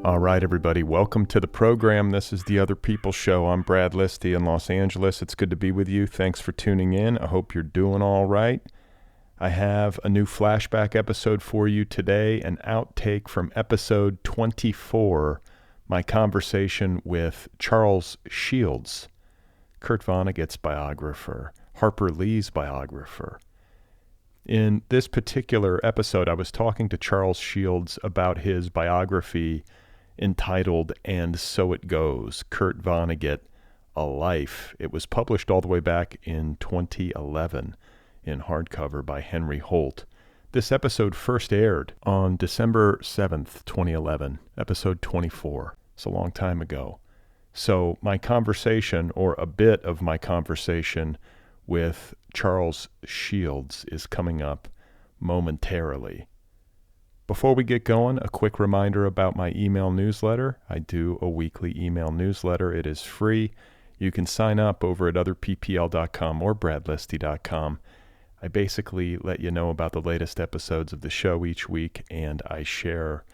All right, everybody, welcome to the program. This is the Otherppl Show. I'm Brad Listi in Los Angeles. It's good to be with you. Thanks for tuning in. I hope you're doing all right. I have a new flashback episode for you today, an outtake from episode 24, my conversation with Charles Shields, Kurt Vonnegut's biographer, Harper Lee's biographer. In this particular episode, I was talking to Charles Shields about his biography entitled And So It Goes, Kurt Vonnegut, A Life. It was published all the way back in 2011 in hardcover by Henry Holt. This episode first aired on December 7th, 2011, episode 24. It's a long time ago. So my conversation, or a bit of my conversation with Charles Shields, is coming up momentarily. Before we get going, a quick reminder about my email newsletter. I do a weekly email newsletter. It is free. You can sign up over at otherppl.com or bradlisti.com. I basically let you know about the latest episodes of the show each week, and I share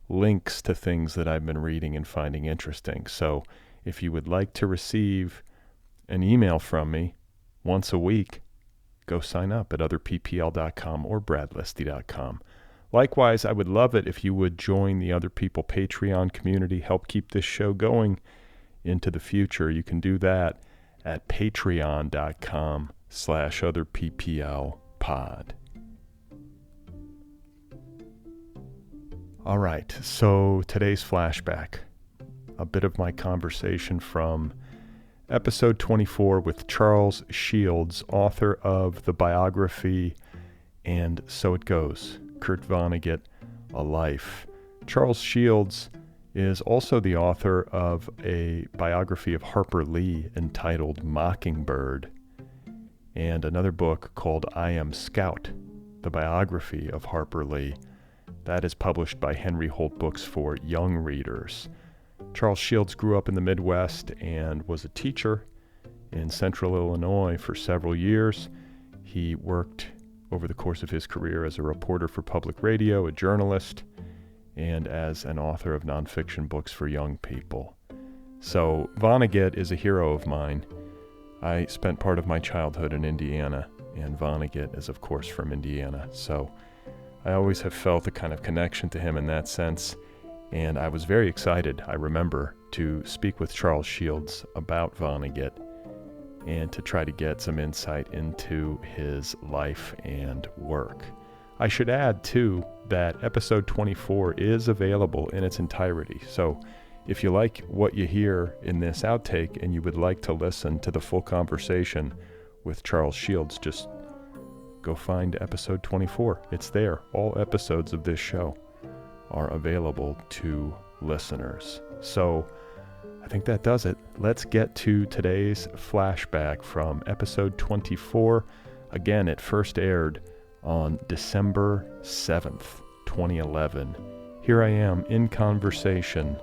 links to things that I've been reading and finding interesting. So if you would like to receive an email from me once a week, go sign up at otherppl.com or bradlisti.com. Likewise, I would love it if you would join the Otherppl Patreon community, help keep this show going into the future. You can do that at patreon.com/otherppl-pod. All right, so today's flashback, a bit of my conversation from episode 24 with Charles Shields, author of the biography And So It Goes, Kurt Vonnegut, A Life. Charles Shields is also the author of a biography of Harper Lee entitled Mockingbird, and another book called I Am Scout, the biography of Harper Lee. That is published by Holt Books for young readers. Charles Shields grew up in the Midwest and was a teacher in Central Illinois for several years. He worked over the course of his career as a reporter for public radio, a journalist, and as an author of nonfiction books for young people. So Vonnegut is a hero of mine. I spent part of my childhood in Indiana, and Vonnegut is, of course, from Indiana. So I always have felt a kind of connection to him in that sense, and I was very excited, I remember, to speak with Charles Shields about Vonnegut and to try to get some insight into his life and work. I should add, too, that episode 24 is available in its entirety. So if you like what you hear in this outtake and you would like to listen to the full conversation with Charles Shields, just go find episode 24. It's there. All episodes of this show are available to listeners. So I think that does it. Let's get to today's flashback from episode 24. Again, it first aired on December 7th, 2011. Here I am in conversation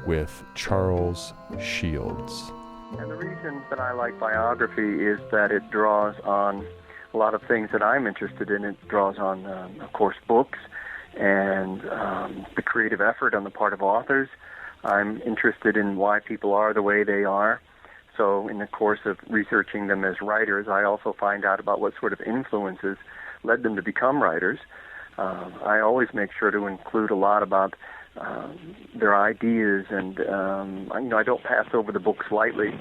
with Charles Shields. And the reason that I like biography is that it draws on a lot of things that I'm interested in. It draws on, of course, books and the creative effort on the part of authors. I'm interested in why people are the way they are. So in the course of researching them as writers, I also find out about what sort of influences led them to become writers. I always make sure to include a lot about their ideas, and I don't pass over the books lightly.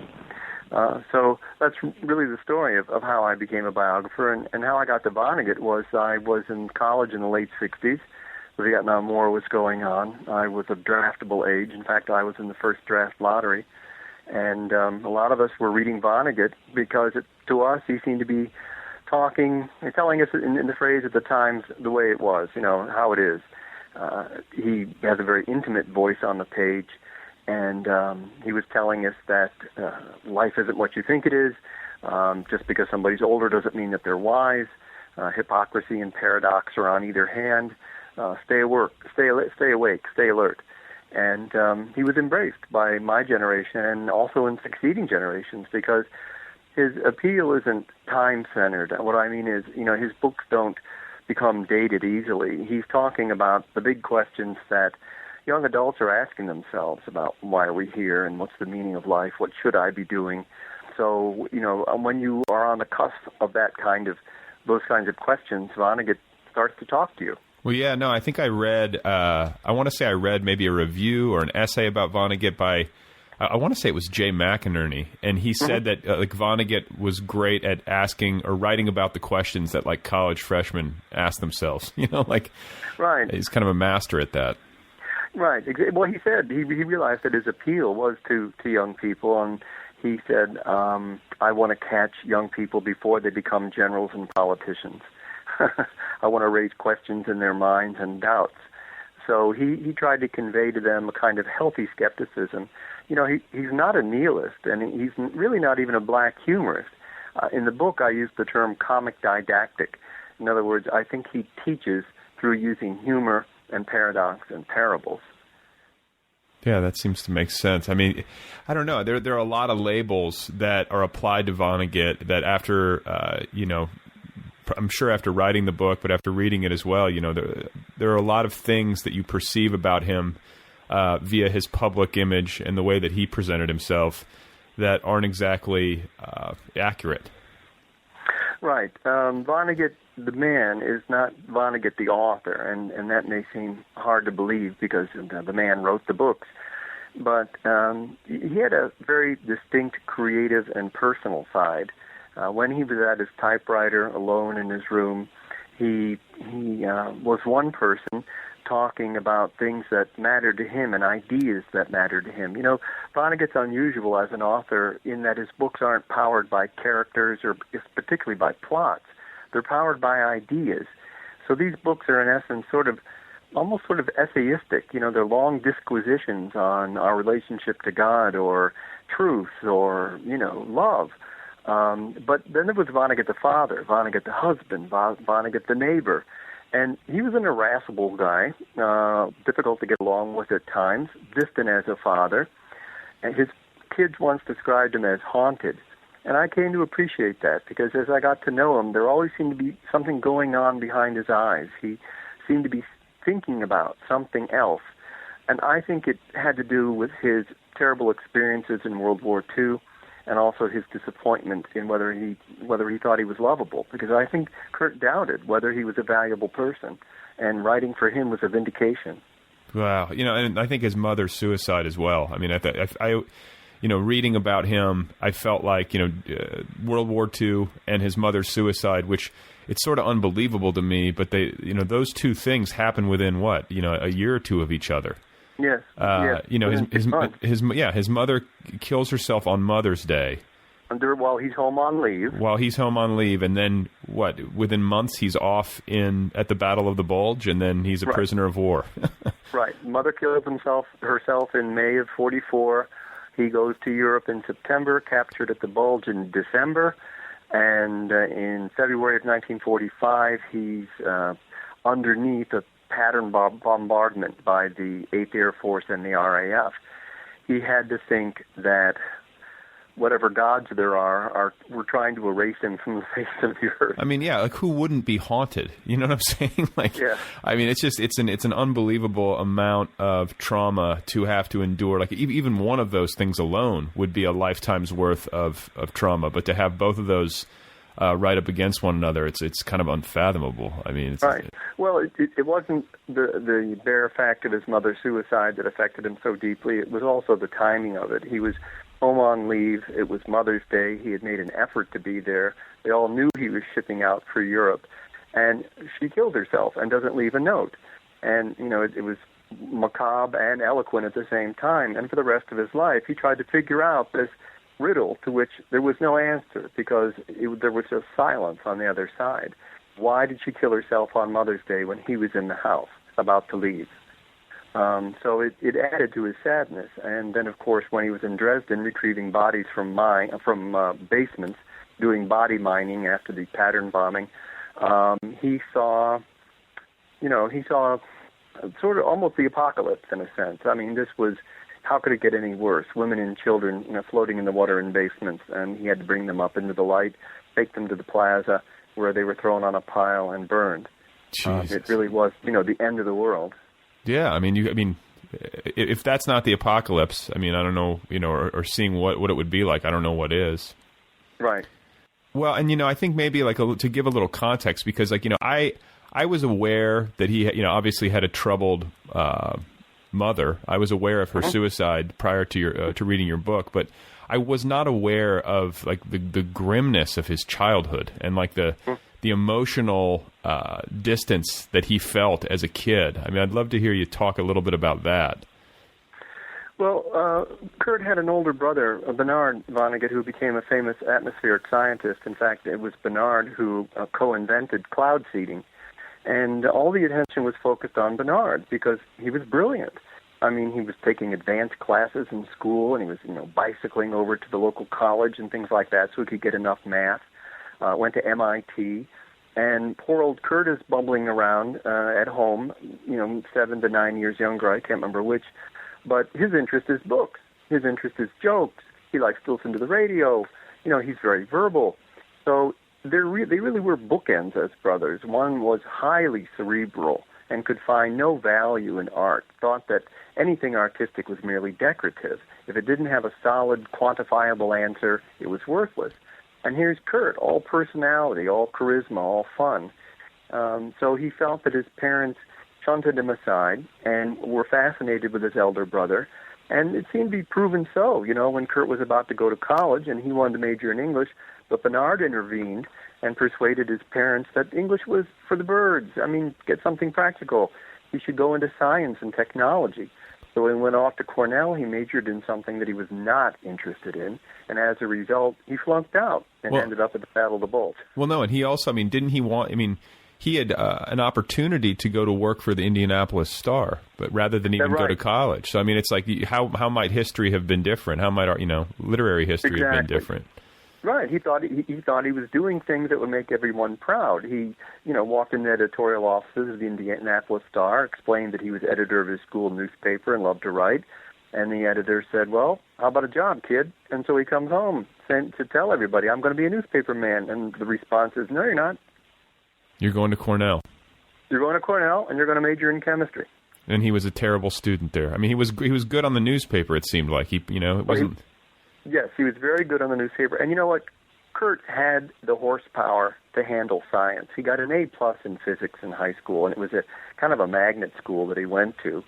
So that's really the story of how I became a biographer, and how I got to Vonnegut was I was in college in the late 60s. The Vietnam War was going on. I was of draftable age. In fact, I was in the first draft lottery. And a lot of us were reading Vonnegut because to us he seemed to be talking and telling us in the phrase at the times the way it was, how it is. He has a very intimate voice on the page, and he was telling us that life isn't what you think it is. Just because somebody's older doesn't mean that they're wise. Hypocrisy and paradox are on either hand. Stay awake, stay alert. And he was embraced by my generation and also in succeeding generations because his appeal isn't time-centered. What I mean is, his books don't become dated easily. He's talking about the big questions that young adults are asking themselves about why are we here and what's the meaning of life, what should I be doing. So, when you are on the cusp of those kinds of questions, Vonnegut starts to talk to you. Well, yeah, no, I think I read, I want to say I read maybe a review or an essay about Vonnegut by, I want to say it was Jay McInerney, and he said that Vonnegut was great at asking or writing about the questions that college freshmen ask themselves. Right. He's kind of a master at that. Right. Well, he said he realized that his appeal was to young people, and he said, I want to catch young people before they become generals and politicians. I want to raise questions in their minds and doubts. So he tried to convey to them a kind of healthy skepticism. He's not a nihilist, and he's really not even a black humorist. In the book, I use the term comic didactic. In other words, I think he teaches through using humor and paradox and parables. Yeah, that seems to make sense. I mean, I don't know. There are a lot of labels that are applied to Vonnegut that after, I'm sure after writing the book, but after reading it as well, there are a lot of things that you perceive about him via his public image and the way that he presented himself that aren't exactly accurate. Right. Vonnegut, the man, is not Vonnegut, the author, and that may seem hard to believe because the man wrote the books. But he had a very distinct creative and personal side. When he was at his typewriter alone in his room, he was one person talking about things that mattered to him and ideas that mattered to him. Vonnegut's unusual as an author in that his books aren't powered by characters or particularly by plots. They're powered by ideas. So these books are, in essence, almost essayistic. They're long disquisitions on our relationship to God or truth or, love. But then there was Vonnegut the father, Vonnegut the husband, Vonnegut the neighbor. And he was an irascible guy, difficult to get along with at times, distant as a father. And his kids once described him as haunted. And I came to appreciate that because as I got to know him, there always seemed to be something going on behind his eyes. He seemed to be thinking about something else. And I think it had to do with his terrible experiences in World War II and also his disappointment in whether he thought he was lovable. Because I think Kurt doubted whether he was a valuable person. And writing for him was a vindication. Wow. And I think his mother's suicide as well. I mean, I reading about him, I felt like, World War II and his mother's suicide, which it's sort of unbelievable to me, but those two things happen within a year or two of each other. Yes. His mother kills herself on Mother's Day. While he's home on leave. And then within months he's off at the Battle of the Bulge, and then he's a prisoner of war. Right. Mother kills herself in May of 1944. He goes to Europe in September, captured at the Bulge in December, and in February of 1945, he's underneath a pattern bombardment by the 8th Air Force and the RAF. He had to think that whatever gods there are we're trying to erase him from the face of the earth. I mean, yeah, who wouldn't be haunted? You know what I'm saying? Yeah. I mean, it's an unbelievable amount of trauma to have to endure. Even one of those things alone would be a lifetime's worth of trauma. But to have both of those right up against one another, it's kind of unfathomable. I mean, right. Well, it wasn't the bare fact of his mother's suicide that affected him so deeply. It was also the timing of it. He was home on leave. It was Mother's Day. He had made an effort to be there. They all knew he was shipping out for Europe. And she killed herself and doesn't leave a note. And, it was macabre and eloquent at the same time. And for the rest of his life, he tried to figure out this riddle to which there was no answer because there was just silence on the other side. Why did she kill herself on Mother's Day when he was in the house about to leave? So it added to his sadness. And then, of course, when he was in Dresden retrieving bodies from basements, doing body mining after the pattern bombing, he saw sort of almost the apocalypse in a sense. I mean, this was, how could it get any worse? Women and children, floating in the water in basements, and he had to bring them up into the light, take them to the plaza where they were thrown on a pile and burned. It really was, the end of the world. Yeah, I mean, if that's not the apocalypse, I mean, I don't know, or seeing what it would be like. I don't know what is. Right. Well, and I think maybe to give a little context, because I was aware that he obviously had a troubled mother. I was aware of her suicide prior to reading your book, but I was not aware of the grimness of his childhood and the emotional distance that he felt as a kid. I mean, I'd love to hear you talk a little bit about that. Well, Kurt had an older brother, Bernard Vonnegut, who became a famous atmospheric scientist. In fact, it was Bernard who co-invented cloud seeding. And all the attention was focused on Bernard because he was brilliant. I mean, he was taking advanced classes in school, and he was, bicycling over to the local college and things like that so he could get enough math. Went to MIT. And poor old Kurt is bumbling around at home, 7 to 9 years younger, I can't remember which. But his interest is books. His interest is jokes. He likes to listen to the radio. He's very verbal. So they really were bookends as brothers. One was highly cerebral and could find no value in art, thought that anything artistic was merely decorative. If it didn't have a solid, quantifiable answer, it was worthless. And here's Kurt, all personality, all charisma, all fun. So he felt that his parents shunted him aside and were fascinated with his elder brother. And it seemed to be proven so, when Kurt was about to go to college and he wanted to major in English, but Bernard intervened and persuaded his parents that English was for the birds. I mean, get something practical. He should go into science and technology. So when he went off to Cornell, he majored in something that he was not interested in, and as a result, he flunked out and ended up at the Battle of the Bulge. Well, no, and he also, didn't he want, he had an opportunity to go to work for the Indianapolis Star, but rather than even go to college. So, it's like, how might history have been different? How might, literary history have been different? Right. He thought he was doing things that would make everyone proud. He, walked in the editorial offices of the Indianapolis Star, explained that he was editor of his school newspaper and loved to write. And the editor said, well, how about a job, kid? And so he comes home to tell everybody, I'm going to be a newspaper man. And the response is, no, you're not. You're going to Cornell. You're going to Cornell, and you're going to major in chemistry. And he was a terrible student there. He was good on the newspaper, it seemed like. It wasn't... Yes, he was very good on the newspaper. And you know what? Kurt had the horsepower to handle science. He got an A+ in physics in high school, and it was a kind of a magnet school that he went to.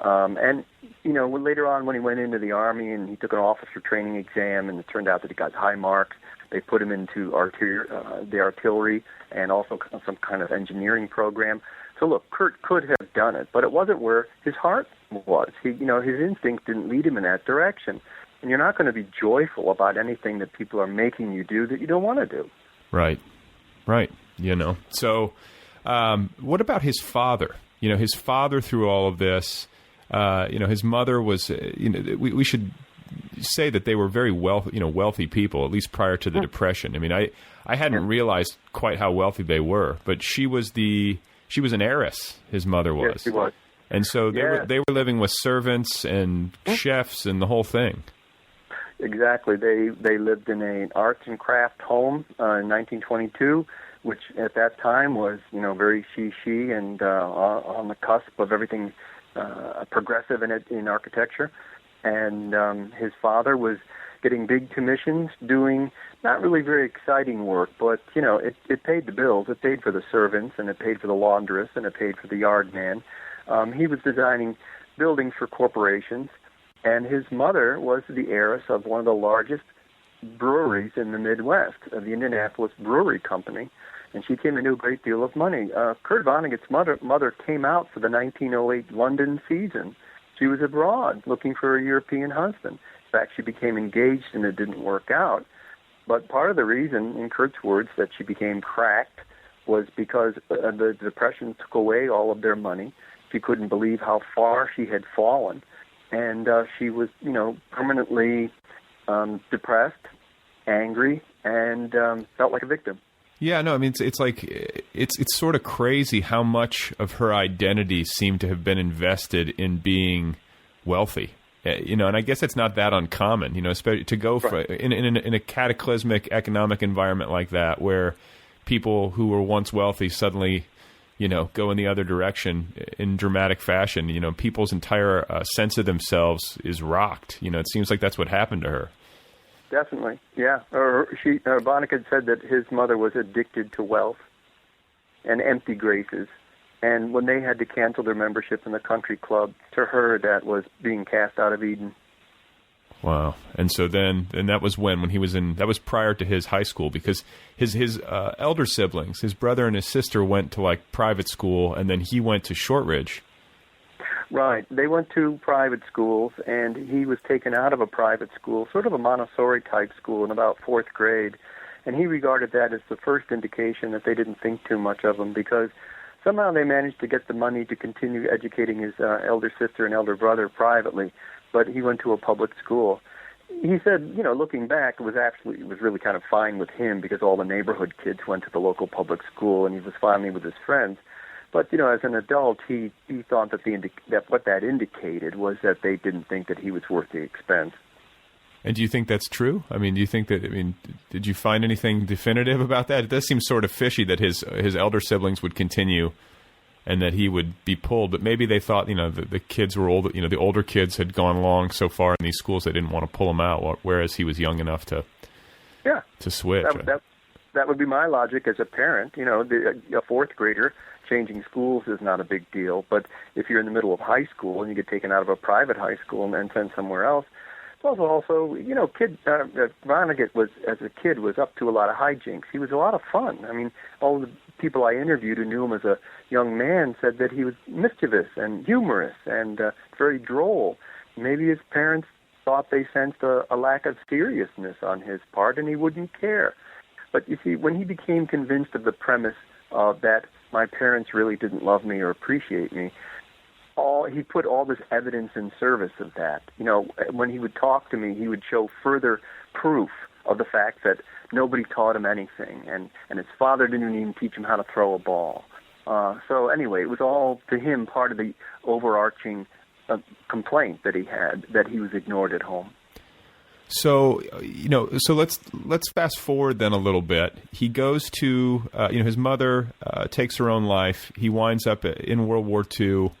And, later on when he went into the Army and he took an officer training exam, and it turned out that he got high marks, they put him into the artillery and also some kind of engineering program. So look, Kurt could have done it, but it wasn't where his heart was. His instinct didn't lead him in that direction. And you're not going to be joyful about anything that people are making you do that you don't want to do. Right. So what about his father? His father through all of this, his mother was, we should say that they were very wealthy people, at least prior to the Depression. I hadn't realized quite how wealthy they were, but she was an heiress, his mother was. Yes, she was. And so they were living with servants and chefs and the whole thing. Exactly. They lived in an arts and craft home in 1922, which at that time was, very she and on the cusp of everything progressive in architecture. And his father was getting big commissions, doing not really very exciting work, but, it paid the bills. It paid for the servants, and it paid for the laundress, and it paid for the yard man. He was designing buildings for corporations. And his mother was the heiress of one of the largest breweries in the Midwest, the Indianapolis Brewery Company, and she came into a great deal of money. Kurt Vonnegut's mother came out for the 1908 London season. She was abroad looking for a European husband. In fact, she became engaged and it didn't work out. But part of the reason, in Kurt's words, that she became cracked was because the Depression took away all of their money. She couldn't believe how far she had fallen. And she was, permanently depressed, angry, and felt like a victim. Yeah, no, it's like it's sort of crazy how much of her identity seemed to have been invested in being wealthy. And I guess it's not that uncommon, especially to go for in a cataclysmic economic environment like that, where people who were once wealthy suddenly go in the other direction in dramatic fashion. People's entire sense of themselves is rocked. It seems like that's what happened to her. Definitely, yeah. Vonnegut said that his mother was addicted to wealth and empty graces. And when they had to cancel their membership in the country club, to her, that was being cast out of Eden. Wow. And so then, and that was when he was that was prior to his high school, because his elder siblings, his brother and his sister, went to like private school, and then he went to Shortridge. Right. They went to private schools, and he was taken out of a private school, sort of a Montessori-type school, in about fourth grade. And he regarded that as the first indication that they didn't think too much of him, because somehow they managed to get the money to continue educating his elder sister and elder brother privately, but he went to a public school. He said, looking back, it was really kind of fine with him, because all the neighborhood kids went to the local public school, and he was finally with his friends. But, as an adult, he thought that what that indicated was that they didn't think that he was worth the expense. And do you think that's true? Do you think that, did you find anything definitive about that? It does seem sort of fishy that his elder siblings would continue and that he would be pulled, but maybe they thought, the kids were old, the older kids had gone along so far in these schools they didn't want to pull him out, whereas he was young enough to switch. That would be my logic as a parent. A fourth grader changing schools is not a big deal, but if you're in the middle of high school and you get taken out of a private high school and sent somewhere else, it's also Vonnegut as a kid was up to a lot of hijinks. He was a lot of fun. All the people I interviewed who knew him as a young man said that he was mischievous and humorous and very droll. Maybe his parents thought they sensed a lack of seriousness on his part, and he wouldn't care. But you see, when he became convinced of the premise of that my parents really didn't love me or appreciate me, he put all this evidence in service of that. When he would talk to me, he would show further proof of the fact that nobody taught him anything, and his father didn't even teach him how to throw a ball. So anyway, it was all, to him, part of the overarching complaint that he had, that he was ignored at home. So, so let's fast forward then a little bit. He goes to, his mother takes her own life. He winds up in World War II.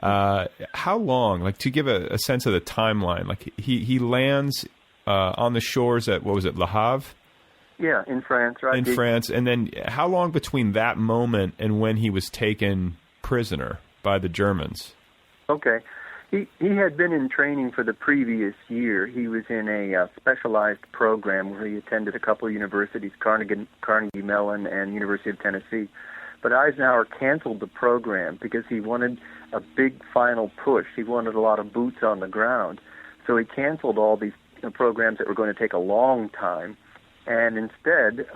How long, to give a sense of the timeline, he lands on the shores at, Le Havre? Yeah, in France, right? In France. And then how long between that moment and when he was taken prisoner by the Germans? Okay. He had been in training for the previous year. He was in a specialized program where he attended a couple of universities, Carnegie Mellon and University of Tennessee. But Eisenhower canceled the program because he wanted a big final push. He wanted a lot of boots on the ground. So he canceled all these programs that were going to take a long time, and instead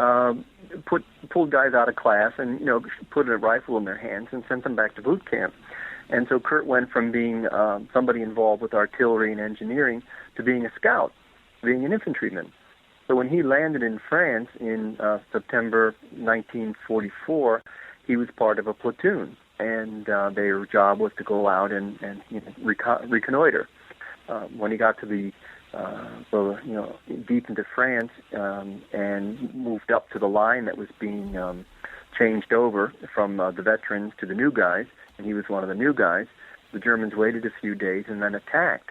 pulled guys out of class and put a rifle in their hands and sent them back to boot camp. And so Kurt went from being somebody involved with artillery and engineering to being a scout, being an infantryman. So when he landed in France in September 1944, he was part of a platoon, and their job was to go out and reconnoiter. When he got to deep into France and moved up to the line that was being changed over from the veterans to the new guys, and he was one of the new guys, the Germans waited a few days and then attacked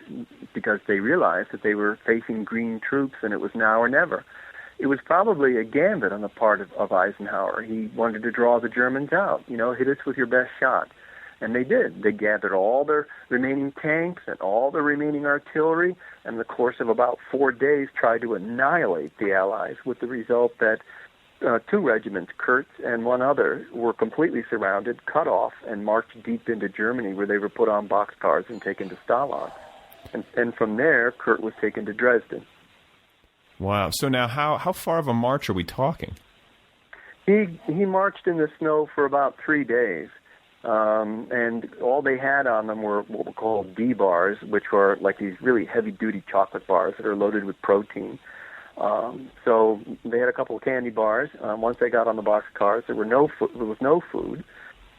because they realized that they were facing green troops and it was now or never. It was probably a gambit on the part of Eisenhower. He wanted to draw the Germans out, hit us with your best shot. And they did. They gathered all their remaining tanks and all the remaining artillery, and in the course of about 4 days tried to annihilate the Allies, with the result that 2 regiments, Kurtz and one other, were completely surrounded, cut off, and marched deep into Germany, where they were put on boxcars and taken to Stalag. And from there, Kurt was taken to Dresden. Wow. So now how far of a march are we talking? He marched in the snow for about 3 days. And all they had on them were what we call D-bars, which were like these really heavy-duty chocolate bars that are loaded with protein. So they had a couple of candy bars. Once they got on the boxcars, there was no food.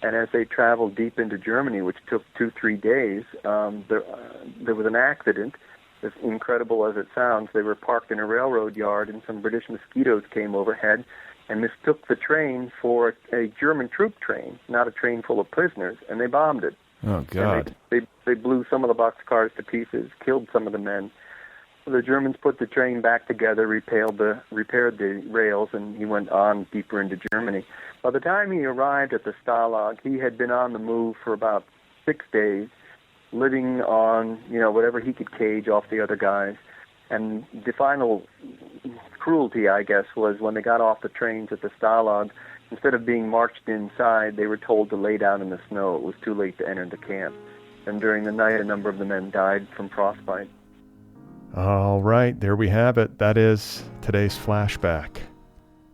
And as they traveled deep into Germany, which took 2-3 days, there was an accident. As incredible as it sounds, they were parked in a railroad yard, and some British mosquitoes came overhead and mistook the train for a German troop train, not a train full of prisoners, and they bombed it. Oh, God. They blew some of the boxcars to pieces, killed some of the men. The Germans put the train back together, repaired the rails, and he went on deeper into Germany. By the time he arrived at the Stalag, he had been on the move for about 6 days, living on, whatever he could cage off the other guys. And the final cruelty, I guess, was when they got off the trains at the Stalag, instead of being marched inside, they were told to lay down in the snow. It was too late to enter the camp. And during the night, a number of the men died from frostbite. All right, there we have it. That is today's flashback.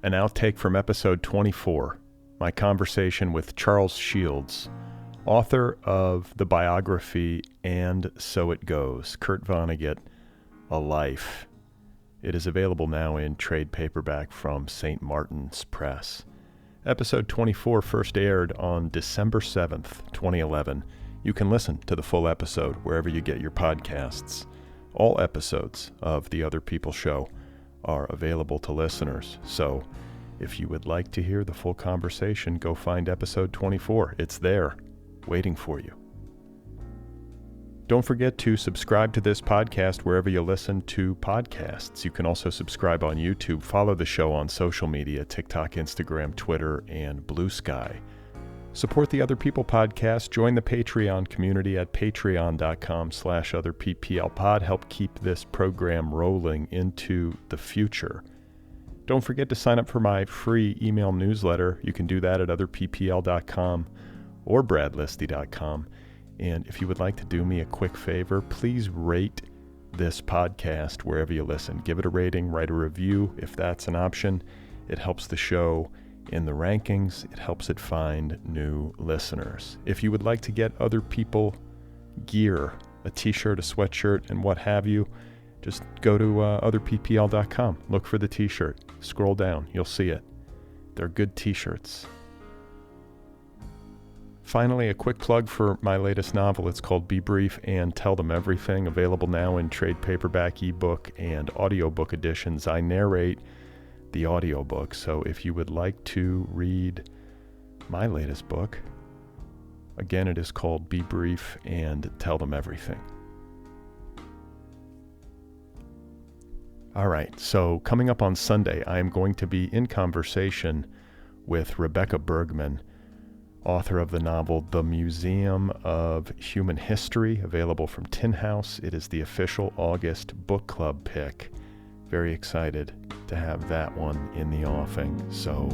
An outtake from episode 24, my conversation with Charles Shields, author of the biography And So It Goes, Kurt Vonnegut, A Life. It is available now in trade paperback from St. Martin's Press. Episode 24 first aired on December 7th, 2011. You can listen to the full episode wherever you get your podcasts. All episodes of The Other People Show are available to listeners, so if you would like to hear the full conversation, go find episode 24. It's there, waiting for you. Don't forget to subscribe to this podcast wherever you listen to podcasts. You can also subscribe on YouTube, follow the show on social media, TikTok, Instagram, Twitter, and Blue Sky. Support the Other People podcast. Join the Patreon community at patreon.com/otherpplpod. Help keep this program rolling into the future. Don't forget to sign up for my free email newsletter. You can do that at otherppl.com or bradlisti.com. And if you would like to do me a quick favor, please rate this podcast wherever you listen. Give it a rating, write a review if that's an option. It helps the show in the rankings. It helps it find new listeners. If you would like to get Other People gear, a t-shirt, a sweatshirt, and what have you, just go to otherppl.com. Look for the t-shirt. Scroll down. You'll see it. They're good t-shirts. Finally, a quick plug for my latest novel. It's called Be Brief and Tell Them Everything, available now in trade paperback, ebook, and audiobook editions. I narrate the audiobook, so if you would like to read my latest book, again, it is called Be Brief and Tell Them Everything. All right, so coming up on Sunday, I am going to be in conversation with Rebecca Bergman, author of the novel The Museum of Human History, available from Tin House. It is the official August book club pick. Very excited to have that one in the offing. So